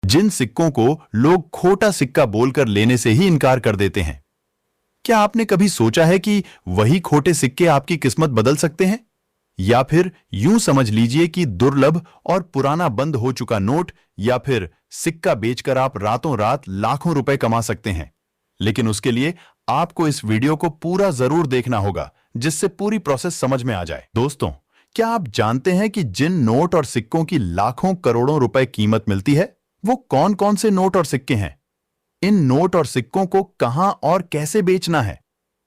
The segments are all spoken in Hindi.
जिन सिक्कों को लोग खोटा सिक्का बोलकर लेने से ही इनकार कर देते हैं। क्या आपने कभी सोचा है कि वही खोटे सिक्के आपकी किस्मत बदल सकते हैं? या फिर यूं समझ लीजिए कि दुर्लभ और पुराना बंद हो चुका नोट या फिर सिक्का बेचकर आप रातों रात लाखों रुपए कमा सकते हैं। लेकिन उसके लिए आपको इस वीडियो को पूरा जरूर देखना होगा, जिससे पूरी प्रोसेस समझ में आ जाए। दोस्तों, क्या आप जानते हैं कि जिन नोट और सिक्कों की लाखों करोड़ों रुपए कीमत मिलती है, वो कौन कौन से नोट और सिक्के हैं? इन नोट और सिक्कों को कहां और कैसे बेचना है?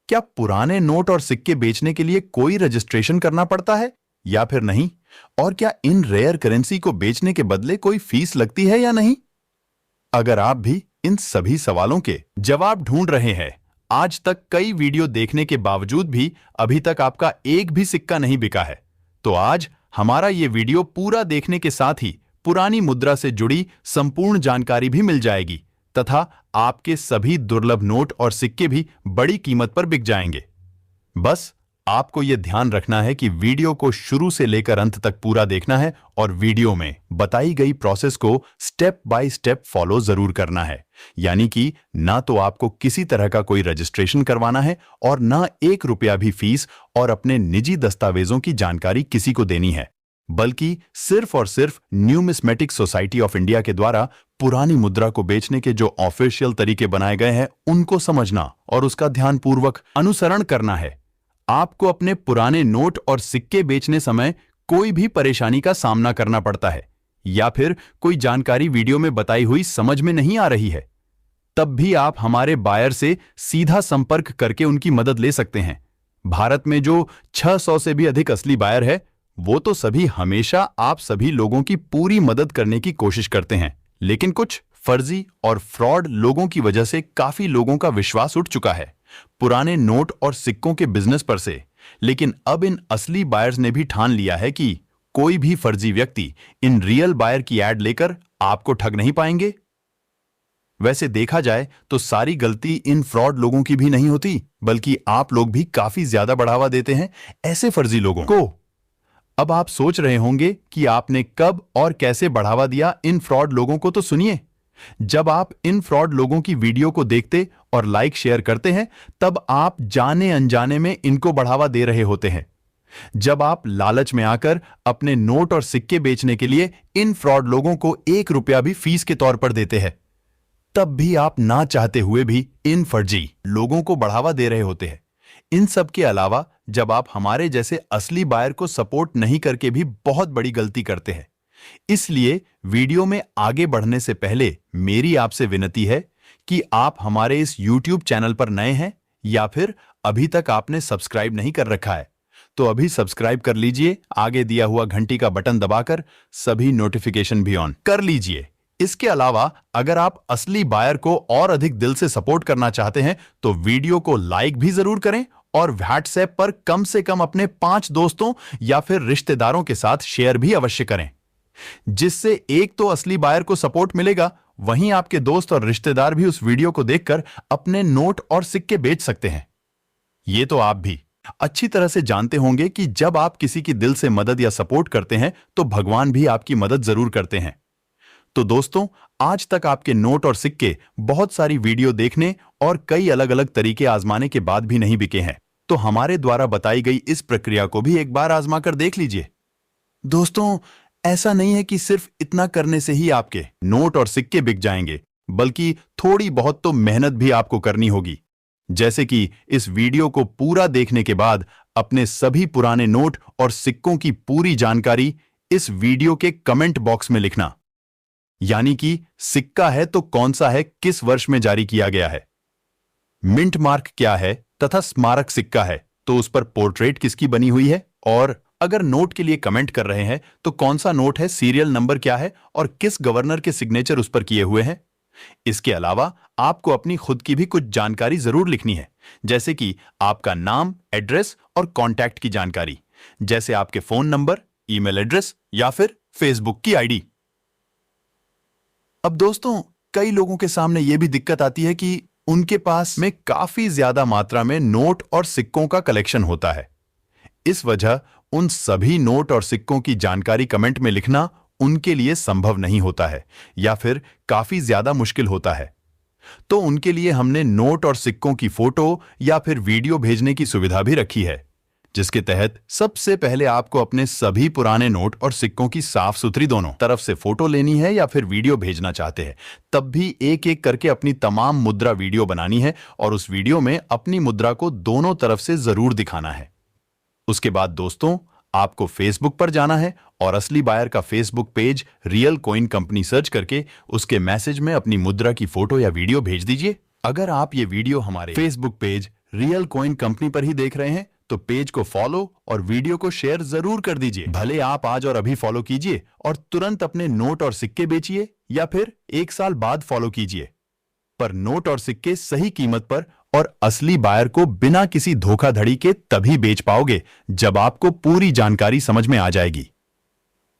क्या पुराने नोट और सिक्के बेचने के लिए कोई रजिस्ट्रेशन करना पड़ता है या फिर नहीं? और क्या इन रेयर करेंसी को बेचने के बदले कोई फीस लगती है या नहीं? अगर आप भी इन सभी सवालों के जवाब ढूंढ रहे हैं, आज तक कई वीडियो देखने के बावजूद भी अभी तक आपका एक भी सिक्का नहीं बिका है, तो आज हमारा ये वीडियो पूरा देखने के साथ ही पुरानी मुद्रा से जुड़ी संपूर्ण जानकारी भी मिल जाएगी तथा आपके सभी दुर्लभ नोट और सिक्के भी बड़ी कीमत पर बिक जाएंगे। बस आपको यह ध्यान रखना है कि वीडियो को शुरू से लेकर अंत तक पूरा देखना है और वीडियो में बताई गई प्रोसेस को स्टेप बाय स्टेप फॉलो जरूर करना है। यानी कि ना तो आपको किसी तरह का कोई रजिस्ट्रेशन करवाना है और ना 1 रुपया भी फीस और अपने निजी दस्तावेजों की जानकारी किसी को देनी है, बल्कि सिर्फ और सिर्फ न्यूमिस्मेटिक सोसाइटी ऑफ इंडिया के द्वारा पुरानी मुद्रा को बेचने के जो ऑफिशियल तरीके बनाए गए हैं उनको समझना और उसका ध्यानपूर्वक अनुसरण करना है। आपको अपने पुराने नोट और सिक्के बेचने समय कोई भी परेशानी का सामना करना पड़ता है या फिर कोई जानकारी वीडियो में बताई हुई समझ में नहीं आ रही है, तब भी आप हमारे बायर से सीधा संपर्क करके उनकी मदद ले सकते हैं। भारत में जो 600 से भी अधिक असली बायर है, वो तो सभी हमेशा आप सभी लोगों की पूरी मदद करने की कोशिश करते हैं, लेकिन कुछ फर्जी और फ्रॉड लोगों की वजह से काफी लोगों का विश्वास उठ चुका है पुराने नोट और सिक्कों के बिजनेस पर से। लेकिन अब इन असली बायर्स ने भी ठान लिया है कि कोई भी फर्जी व्यक्ति इन रियल बायर की एड लेकर आपको ठग नहीं पाएंगे। वैसे देखा जाए तो सारी गलती इन फ्रॉड लोगों की भी नहीं होती, बल्कि आप लोग भी काफी ज्यादा बढ़ावा देते हैं ऐसे फर्जी लोगों को। अब आप सोच रहे होंगे कि आपने कब और कैसे बढ़ावा दिया इन फ्रॉड लोगों को, तो सुनिए। जब आप इन फ्रॉड लोगों की वीडियो को देखते और लाइक शेयर करते हैं, तब आप जाने अनजाने में इनको बढ़ावा दे रहे होते हैं। जब आप लालच में आकर अपने नोट और सिक्के बेचने के लिए इन फ्रॉड लोगों को 1 रुपया भी फीस के तौर पर देते हैं, तब भी आप ना चाहते हुए भी इन फर्जी लोगों को बढ़ावा दे रहे होते हैं। इन सब के अलावा जब आप हमारे जैसे असली बायर को सपोर्ट नहीं करके भी बहुत बड़ी गलती करते हैं। इसलिए वीडियो में आगे बढ़ने से पहले मेरी आपसे विनती है कि आप हमारे इस YouTube चैनल पर नए हैं या फिर अभी तक आपने सब्सक्राइब नहीं कर रखा है, तो अभी सब्सक्राइब कर लीजिए। आगे दिया हुआ घंटी का बटन दबाकर सभी नोटिफिकेशन भी ऑन कर लीजिए। इसके अलावा अगर आप असली बायर को और अधिक दिल से सपोर्ट करना चाहते हैं तो वीडियो को लाइक भी जरूर करें और व्हाट्सएप पर कम से कम अपने 5 दोस्तों या फिर रिश्तेदारों के साथ शेयर भी अवश्य करें, जिससे एक तो असली बायर को सपोर्ट मिलेगा, वहीं आपके दोस्त और रिश्तेदार भी उस वीडियो को देखकर अपने नोट और सिक्के बेच सकते हैं। ये तो आप भी अच्छी तरह से जानते होंगे कि जब आप किसी की दिल से मदद या सपोर्ट करते हैं तो भगवान भी आपकी मदद जरूर करते हैं। तो दोस्तों, आज तक आपके नोट और सिक्के बहुत सारी वीडियो देखने और कई अलग अलग तरीके आजमाने के बाद भी नहीं बिके हैं, तो हमारे द्वारा बताई गई इस प्रक्रिया को भी एक बार आजमा कर देख लीजिए। दोस्तों, ऐसा नहीं है कि सिर्फ इतना करने से ही आपके नोट और सिक्के बिक जाएंगे, बल्कि थोड़ी बहुत तो मेहनत भी आपको करनी होगी। जैसे कि इस वीडियो को पूरा देखने के बाद अपने सभी पुराने नोट और सिक्कों की पूरी जानकारी इस वीडियो के कमेंट बॉक्स में लिखना। यानी कि सिक्का है तो कौन सा है, किस वर्ष में जारी किया गया है, मिंट मार्क क्या है तथा स्मारक सिक्का है तो उस पर पोर्ट्रेट किसकी बनी हुई है, और अगर नोट के लिए कमेंट कर रहे हैं तो कौन सा नोट है, सीरियल नंबर क्या है और किस गवर्नर के सिग्नेचर उस पर किए हुए हैं। इसके अलावा आपको अपनी खुद की भी कुछ जानकारी जरूर लिखनी है, जैसे कि आपका नाम, एड्रेस और कॉन्टैक्ट की जानकारी, जैसे आपके फोन नंबर, ईमेल एड्रेस या फिर फेसबुक की आईडी। अब दोस्तों, कई लोगों के सामने यह भी दिक्कत आती है कि उनके पास में काफी ज्यादा मात्रा में नोट और सिक्कों का कलेक्शन होता है। इस वजह उन सभी नोट और सिक्कों की जानकारी कमेंट में लिखना उनके लिए संभव नहीं होता है या फिर काफी ज्यादा मुश्किल होता है। तो उनके लिए हमने नोट और सिक्कों की फोटो या फिर वीडियो भेजने की सुविधा भी रखी है, जिसके तहत सबसे पहले आपको अपने सभी पुराने नोट और सिक्कों की साफ सुथरी दोनों तरफ से फोटो लेनी है या फिर वीडियो भेजना चाहते हैं, तब भी एक एक करके अपनी तमाम मुद्रा वीडियो बनानी है और उस वीडियो में अपनी मुद्रा को दोनों तरफ से जरूर दिखाना है। उसके बाद दोस्तों, आपको फेसबुक पर जाना है और असली बायर का Facebook page real coin company search करके उसके मैसेज में अपनी मुद्रा की फोटो या वीडियो भेज दीजिए। अगर आप ये वीडियो हमारे Facebook page real coin company पर ही देख रहे हैं तो पेज को फॉलो और वीडियो को शेयर जरूर कर दीजिए। भले आप आज और अभी फॉलो कीजिए और तुरंत अपने नोट और सिक्के बेचिए या फिर 1 साल बाद फॉलो कीजिए, पर नोट और सिक्के सही कीमत पर और असली बायर को बिना किसी धोखाधड़ी के तभी बेच पाओगे जब आपको पूरी जानकारी समझ में आ जाएगी।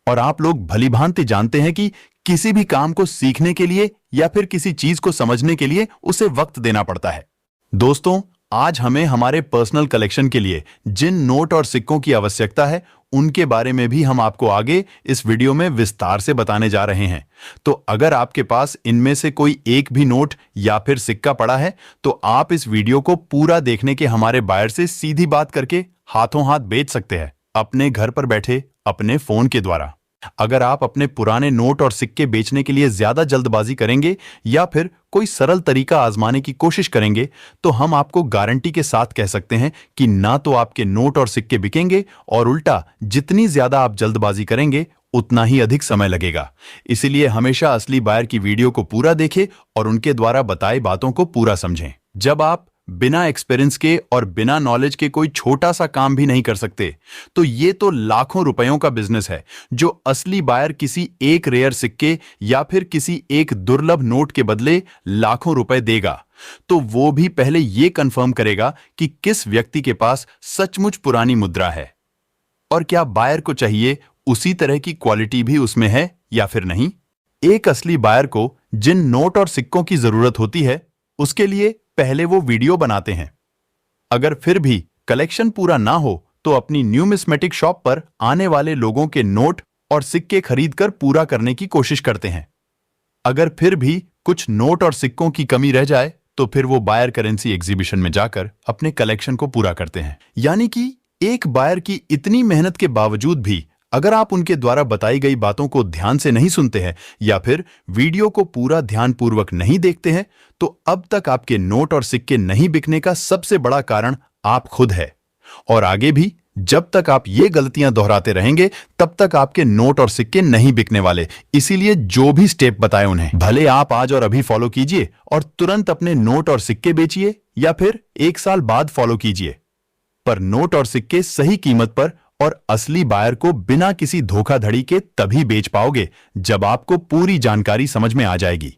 और आप लोग भलीभांति जानते हैं कि किसी भी काम को सीखने के लिए या फिर किसी चीज को समझने के लिए उसे वक्त देना पड़ता है। दोस्तों, आज हमें हमारे पर्सनल कलेक्शन के लिए जिन नोट और सिक्कों की आवश्यकता है उनके बारे में भी हम आपको आगे इस वीडियो में विस्तार से बताने जा रहे हैं। तो अगर आपके पास इनमें से कोई एक भी नोट या फिर सिक्का पड़ा है तो आप इस वीडियो को पूरा देखने के हमारे बायर से सीधी बात करके हाथों हाथ बेच सकते हैं, अपने घर पर बैठे अपने फोन के द्वारा। अगर आप अपने पुराने नोट और सिक्के बेचने के लिए ज्यादा जल्दबाजी करेंगे या फिर कोई सरल तरीका आजमाने की कोशिश करेंगे तो हम आपको गारंटी के साथ कह सकते हैं कि ना तो आपके नोट और सिक्के बिकेंगे और उल्टा जितनी ज्यादा आप जल्दबाजी करेंगे उतना ही अधिक समय लगेगा। इसीलिए हमेशा असली बायर की वीडियो को पूरा देखें और उनके द्वारा बताई बातों को पूरा समझें। जब आप बिना एक्सपीरियंस के और बिना नॉलेज के कोई छोटा सा काम भी नहीं कर सकते तो ये तो लाखों रुपयों का बिजनेस है जो असली बायर किसी एक रेयर सिक्के या फिर किसी एक दुर्लभ नोट के बदले लाखों रुपए देगा तो वो भी पहले ये कंफर्म करेगा कि किस व्यक्ति के पास सचमुच पुरानी मुद्रा है और क्या बायर को चाहिए उसी तरह की क्वालिटी भी उसमें है या फिर नहीं। एक असली बायर को जिन नोट और सिक्कों की जरूरत होती है उसके लिए पहले वो वीडियो बनाते हैं। अगर फिर भी कलेक्शन पूरा ना हो तो अपनी न्यूमिस्मेटिक शॉप पर आने वाले लोगों के नोट और सिक्के खरीदकर पूरा करने की कोशिश करते हैं। अगर फिर भी कुछ नोट और सिक्कों की कमी रह जाए तो फिर वो बायर करेंसी एग्जीबिशन में जाकर अपने कलेक्शन को पूरा करते हैं। यानी कि एक बायर की इतनी मेहनत के बावजूद भी अगर आप उनके द्वारा बताई गई बातों को ध्यान से नहीं सुनते हैं या फिर वीडियो को पूरा ध्यानपूर्वक नहीं देखते हैं तो अब तक आपके नोट और सिक्के नहीं बिकने का सबसे बड़ा कारण आप खुद है। और आगे भी जब तक आप ये गलतियां दोहराते रहेंगे तब तक आपके नोट और सिक्के नहीं बिकने वाले। इसीलिए जो भी स्टेप बताए उन्हें भले आप आज और अभी फॉलो कीजिए और तुरंत अपने नोट और सिक्के बेचिए या फिर 1 साल बाद फॉलो कीजिए, पर नोट और सिक्के सही कीमत पर और असली बायर को बिना किसी धोखाधड़ी के तभी बेच पाओगे जब आपको पूरी जानकारी समझ में आ जाएगी।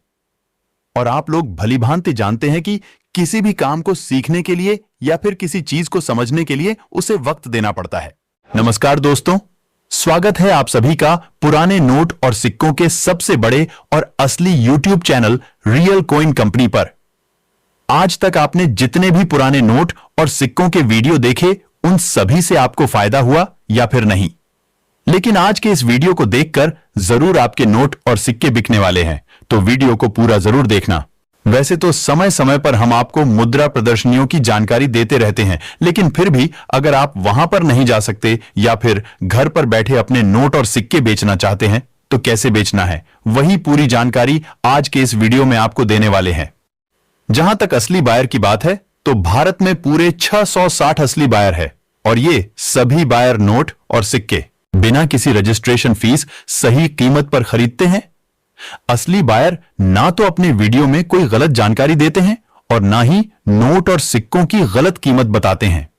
और आप लोग भलीभांति जानते हैं कि किसी भी काम को सीखने के लिए या फिर किसी चीज को समझने के लिए उसे वक्त देना पड़ता है। नमस्कार दोस्तों, स्वागत है आप सभी का पुराने नोट और सिक्कों के सबसे बड़े और असली YouTube channel real coin company पर। आज तक आपने जितने भी पुराने नोट और सिक्कों के वीडियो देखे उन सभी से आपको फायदा हुआ या फिर नहीं, लेकिन आज के इस वीडियो को देखकर जरूर आपके नोट और सिक्के बिकने वाले हैं, तो वीडियो को पूरा जरूर देखना। वैसे तो समय समय पर हम आपको मुद्रा प्रदर्शनियों की जानकारी देते रहते हैं, लेकिन फिर भी अगर आप वहां पर नहीं जा सकते या फिर घर पर बैठे अपने नोट और सिक्के बेचना चाहते हैं तो कैसे बेचना है वही पूरी जानकारी आज के इस वीडियो में आपको देने वाले हैं। जहां तक असली बायर की बात है तो भारत में पूरे 660 असली बायर है और ये सभी बायर नोट और सिक्के बिना किसी रजिस्ट्रेशन फीस सही कीमत पर खरीदते हैं। असली बायर ना तो अपने वीडियो में कोई गलत जानकारी देते हैं और ना ही नोट और सिक्कों की गलत कीमत बताते हैं।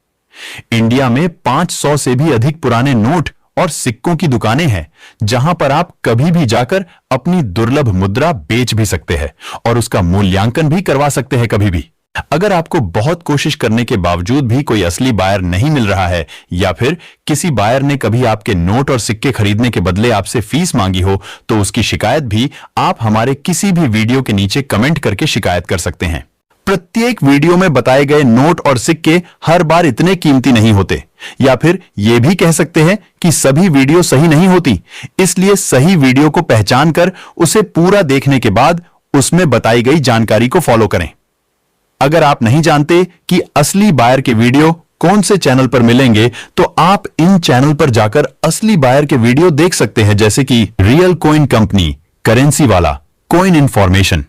इंडिया में 500 से भी अधिक पुराने नोट और सिक्कों की दुकानें हैं जहां पर आप कभी भी जाकर अपनी दुर्लभ मुद्रा बेच भी सकते हैं और उसका मूल्यांकन भी करवा सकते हैं कभी भी। अगर आपको बहुत कोशिश करने के बावजूद भी कोई असली बायर नहीं मिल रहा है या फिर किसी बायर ने कभी आपके नोट और सिक्के खरीदने के बदले आपसे फीस मांगी हो तो उसकी शिकायत भी आप हमारे किसी भी वीडियो के नीचे कमेंट करके शिकायत कर सकते हैं। प्रत्येक वीडियो में बताए गए नोट और सिक्के हर बार इतने कीमती नहीं होते, या फिर यह भी कह सकते हैं कि सभी वीडियो सही नहीं होती। इसलिए सही वीडियो को पहचान कर उसे पूरा देखने के बाद उसमें बताई गई जानकारी को फॉलो करें। अगर आप नहीं जानते कि असली बायर के वीडियो कौन से चैनल पर मिलेंगे, तो आप इन चैनल पर जाकर असली बायर के वीडियो देख सकते हैं, जैसे कि रियल कॉइन कंपनी, करेंसी वाला, कॉइन इंफॉर्मेशन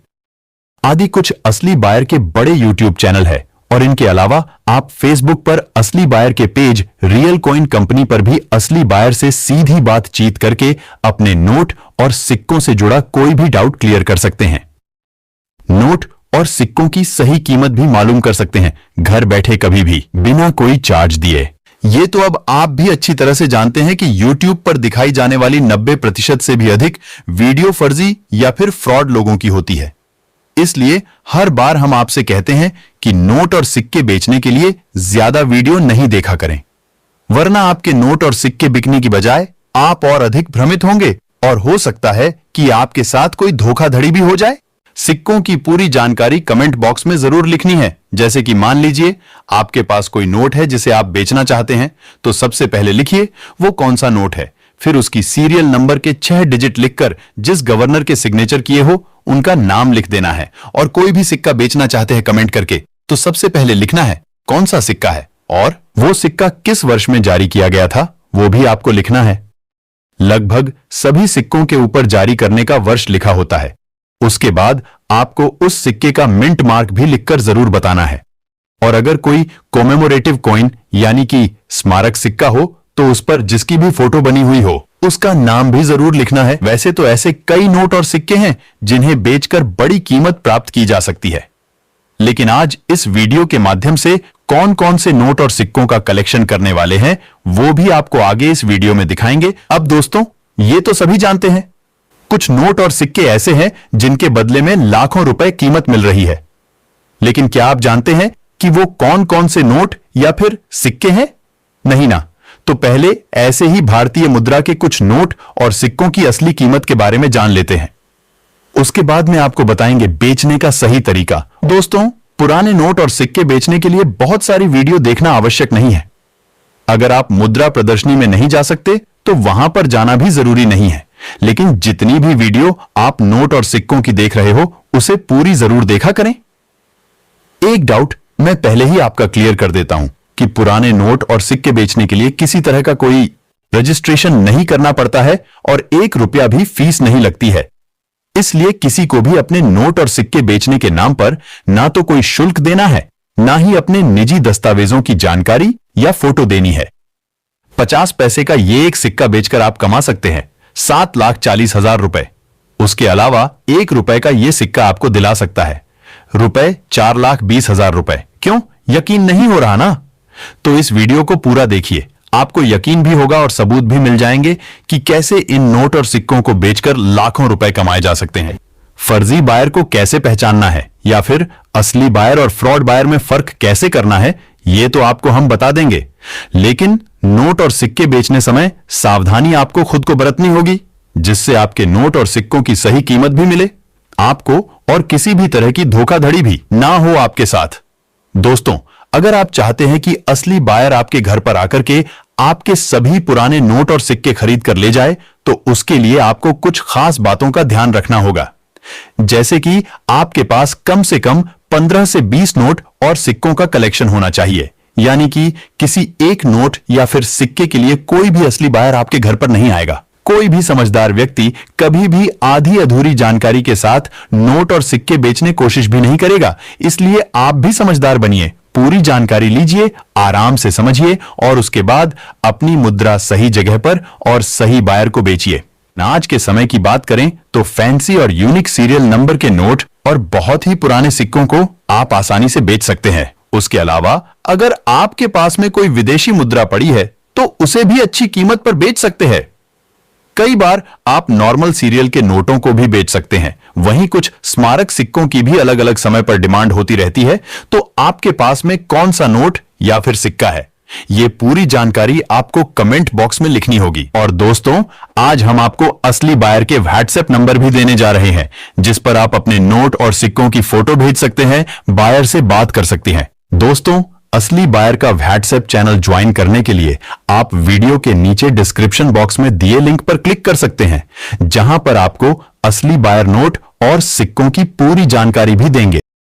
आदि कुछ असली बायर के बड़े यूट्यूब चैनल है। और इनके अलावा आप फेसबुक पर असली बायर के पेज रियल कॉइन कंपनी पर भी असली बायर से सीधी बातचीत करके अपने नोट और सिक्कों से जुड़ा कोई भी डाउट क्लियर कर सकते हैं। नोट और सिक्कों की सही कीमत भी मालूम कर सकते हैं, घर बैठे कभी भी, बिना कोई चार्ज दिए। ये तो अब आप भी अच्छी तरह से जानते हैं कि YouTube पर दिखाई जाने वाली 90% से भी अधिक वीडियो फर्जी या फिर फ्रॉड लोगों की होती है। इसलिए हर बार हम आपसे कहते हैं कि नोट और सिक्के बेचने के लिए ज्यादा वीडियो नहीं देखा करें, वरना आपके नोट और सिक्के बिकने की बजाय आप और अधिक भ्रमित होंगे और हो सकता है कि आपके साथ कोई धोखाधड़ी भी हो जाए। सिक्कों की पूरी जानकारी कमेंट बॉक्स में जरूर लिखनी है। जैसे कि मान लीजिए आपके पास कोई नोट है जिसे आप बेचना चाहते हैं, तो सबसे पहले लिखिए वो कौन सा नोट है, फिर उसकी सीरियल नंबर के 6 डिजिट लिखकर जिस गवर्नर के सिग्नेचर किए हो उनका नाम लिख देना है। और कोई भी सिक्का बेचना चाहते हैं कमेंट करके, तो सबसे पहले लिखना है कौन सा सिक्का है और वो सिक्का किस वर्ष में जारी किया गया था, वो भी आपको लिखना है। लगभग सभी सिक्कों के ऊपर जारी करने का वर्ष लिखा होता है। उसके बाद आपको उस सिक्के का मिंट मार्क भी लिखकर जरूर बताना है। और अगर कोई कोमेमोरेटिव कॉइन यानी कि स्मारक सिक्का हो, तो उस पर जिसकी भी फोटो बनी हुई हो उसका नाम भी जरूर लिखना है। वैसे तो ऐसे कई नोट और सिक्के हैं जिन्हें बेचकर बड़ी कीमत प्राप्त की जा सकती है, लेकिन आज इस वीडियो के माध्यम से कौन कौन से नोट और सिक्कों का कलेक्शन करने वाले हैं वो भी आपको आगे इस वीडियो में दिखाएंगे। अब दोस्तों, ये तो सभी जानते हैं, कुछ नोट और सिक्के ऐसे हैं जिनके बदले में लाखों रुपए कीमत मिल रही है। लेकिन क्या आप जानते हैं कि वो कौन कौन से नोट या फिर सिक्के हैं? नहीं ना। तो पहले ऐसे ही भारतीय मुद्रा के कुछ नोट और सिक्कों की असली कीमत के बारे में जान लेते हैं। उसके बाद में आपको बताएंगे बेचने का सही तरीका। दोस्तों, पुराने नोट और सिक्के बेचने के लिए बहुत सारी वीडियो देखना आवश्यक नहीं है। अगर आप मुद्रा प्रदर्शनी में नहीं जा सकते तो वहां पर जाना भी जरूरी नहीं है, लेकिन जितनी भी वीडियो आप नोट और सिक्कों की देख रहे हो उसे पूरी जरूर देखा करें। एक डाउट मैं पहले ही आपका क्लियर कर देता हूं कि पुराने नोट और सिक्के बेचने के लिए किसी तरह का कोई रजिस्ट्रेशन नहीं करना पड़ता है और 1 रुपया भी फीस नहीं लगती है। इसलिए किसी को भी अपने नोट और सिक्के बेचने के नाम पर ना तो कोई शुल्क देना है, ना ही अपने निजी दस्तावेजों की जानकारी या फोटो देनी है। 50 पैसे का ये एक सिक्का बेचकर आप कमा सकते हैं 7,40,000 रुपए। उसके अलावा 1 रुपए का यह सिक्का आपको दिला सकता है रुपए 4,20,000 रुपए। क्यों यकीन नहीं हो रहा ना? तो इस वीडियो को पूरा देखिए, आपको यकीन भी होगा और सबूत भी मिल जाएंगे कि कैसे इन नोट और सिक्कों को बेचकर लाखों रुपए कमाए जा सकते हैं। फर्जी बायर को कैसे पहचानना है या फिर असली बायर और फ्रॉड बायर में फर्क कैसे करना है, यह तो आपको हम बता देंगे। लेकिन नोट और सिक्के बेचने समय सावधानी आपको खुद को बरतनी होगी, जिससे आपके नोट और सिक्कों की सही कीमत भी मिले आपको और किसी भी तरह की धोखाधड़ी भी ना हो आपके साथ। दोस्तों, अगर आप चाहते हैं कि असली बायर आपके घर पर आकर के आपके सभी पुराने नोट और सिक्के खरीद कर ले जाए, तो उसके लिए आपको कुछ खास बातों का ध्यान रखना होगा। जैसे कि आपके पास कम से कम 15 से 20 नोट और सिक्कों का कलेक्शन होना चाहिए, यानी कि किसी एक नोट या फिर सिक्के के लिए कोई भी असली बायर आपके घर पर नहीं आएगा। कोई भी समझदार व्यक्ति कभी भी आधी अधूरी जानकारी के साथ नोट और सिक्के बेचने कोशिश भी नहीं करेगा। इसलिए आप भी समझदार बनिए, पूरी जानकारी लीजिए, आराम से समझिए और उसके बाद अपनी मुद्रा सही जगह पर और सही बायर को बेचिए। आज के समय की बात करें तो फैंसी और यूनिक सीरियल नंबर के नोट और बहुत ही पुराने सिक्कों को आप आसानी से बेच सकते हैं। उसके अलावा अगर आपके पास में कोई विदेशी मुद्रा पड़ी है तो उसे भी अच्छी कीमत पर बेच सकते हैं। कई बार आप नॉर्मल सीरियल के नोटों को भी बेच सकते हैं। वहीं कुछ स्मारक सिक्कों की भी अलग अलग समय पर डिमांड होती रहती है। तो आपके पास में कौन सा नोट या फिर सिक्का है, ये पूरी जानकारी आपको कमेंट बॉक्स में लिखनी होगी। और दोस्तों, आज हम आपको असली बायर के व्हाट्सएप नंबर भी देने जा रहे हैं, जिस पर आप अपने नोट और सिक्कों की फोटो भेज सकते हैं, बायर से बात कर सकती हैं। दोस्तों, असली बायर का व्हाट्सएप चैनल ज्वाइन करने के लिए आप वीडियो के नीचे डिस्क्रिप्शन बॉक्स में दिए लिंक पर क्लिक कर सकते हैं, जहां पर आपको असली बायर नोट और सिक्कों की पूरी जानकारी भी देंगे।